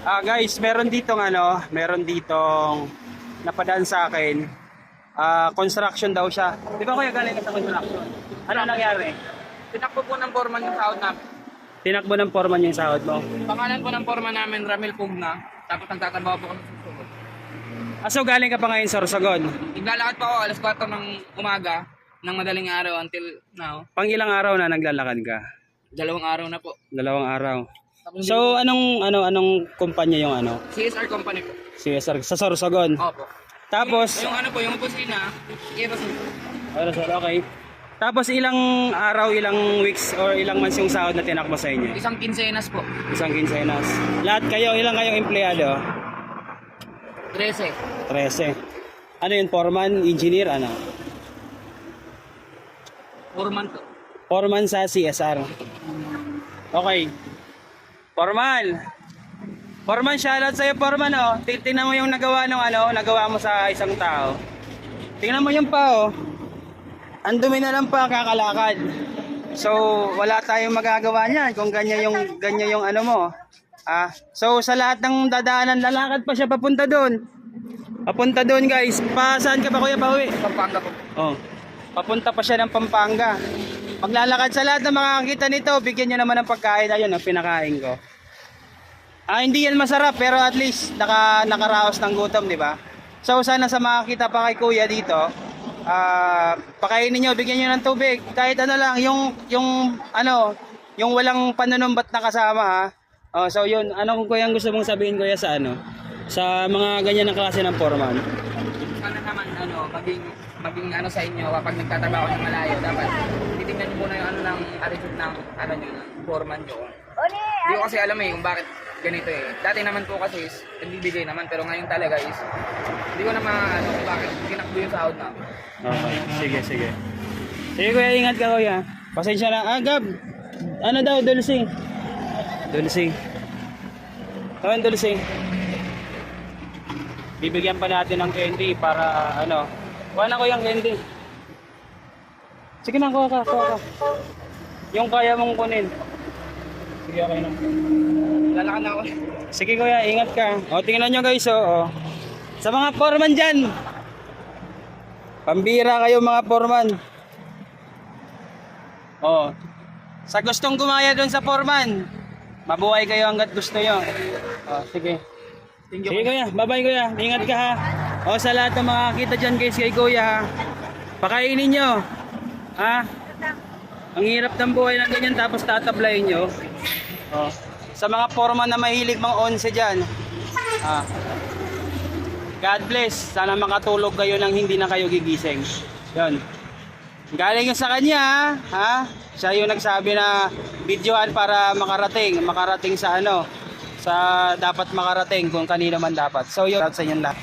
Guys, meron ditong napadaan sa akin. Construction daw siya. Di ba kuya galing ka sa construction? Ano nangyari? Tinakbo po ng foreman yung sahod namin. Tinakbo ng foreman yung sahod mo. Pangalan po ng foreman namin, Ramil Pugna. Tapos nagtatrabaho po kami sa susunod. So galing ka pa ngayon sa Sorsogon? Naglalakad po ako alas 4 ng umaga ng madaling araw until now. Pang ilang araw na naglalakad ka? 2 araw na po. 2 araw. Tapos So anong kumpanya yung ano? CSR company po. CSR sa Sorsogon. Opo. Tapos Yung ano po, yung opisina, okay. Tapos ilang araw, ilang weeks or ilang months yung sahod na tinakbo sa inyo? isang kinsenas po. Isang quincenas. Lahat kayo, ilang kayong empleyado? 13. 13. Ano yun, foreman, engineer, ano? Foreman to. Foreman sa CSR. Okay. Foreman, shoutout sa'yo, Foreman, oh. Tingnan mo yung nagawa mo sa isang tao. Tingnan mo yung pa, oh. Ang dumi na lang pa, kakalakad. So, wala tayong magagawa niyan kung ganyan yung ano mo. So, sa lahat ng dadaanan, lalakad pa siya papunta doon. Papunta doon, guys. Saan ka pa, kuya, pauwi? Pampanga po. Oh. Papunta pa siya ng Pampanga. Paglalakad sa lahat ng makakita nito, bigyan niyo naman ng pagkain. Ayun, ang pinakain ko. Hindi yan masarap, pero at least nakaraos ng gutom, di ba? So sana sa makakita pa kay kuya dito, pakainin niyo, bigyan niyo ng tubig, kahit ano lang, yung walang panunumbat na kasama, ha. So yun, ano kung kuya ang gusto mong sabihin, kuya, sa sa mga ganyan na klase ng foreman? Sana naman maging sa inyo kapag nagtatrabaho ng malayo, dapat titingnan niyo muna yung ng attitude ng foreman niyo. Hindi ko kasi alam kung bakit ganito eh. Dati naman po kasi nagbibigay naman, pero ngayon talaga hindi ko na kung bakit tinakbo yung sahod namin. Okay, sige. Sige kuya, ingat ka kuya. Pasensya na. Gab, ano daw, Dulce? Tawin Dulce. Bibigyan pa natin ng candy para kuha na ko yung candy. Sige na, kuha ka. Yung kaya mong kunin. Sige, okay na. Lalakad na ako. Sige kuya, ingat ka. Tingnan nyo guys, sa mga foreman dyan. Pambira kayo mga foreman. Sa gustong gumaya doon sa foreman, mabuhay kayo hanggat gusto nyo. Sige. Sige kuya, bye-bye kuya. Ingat ka, ha. Sa lahat ng makakita dyan guys kay kuya, ha. Pakainin nyo. Ang hirap ng buhay ng ganyan, tapos tatablayin nyo. Sa mga foreman na mahilig mga 11 dyan, God bless. Sana makatulog kayo nang hindi na kayo gigising. Yun. Galing yun sa kanya, ha? Siya yung nagsabi na videoan para makarating sa sa dapat makarating kung kanino man dapat. So yun, sa inyong lahat.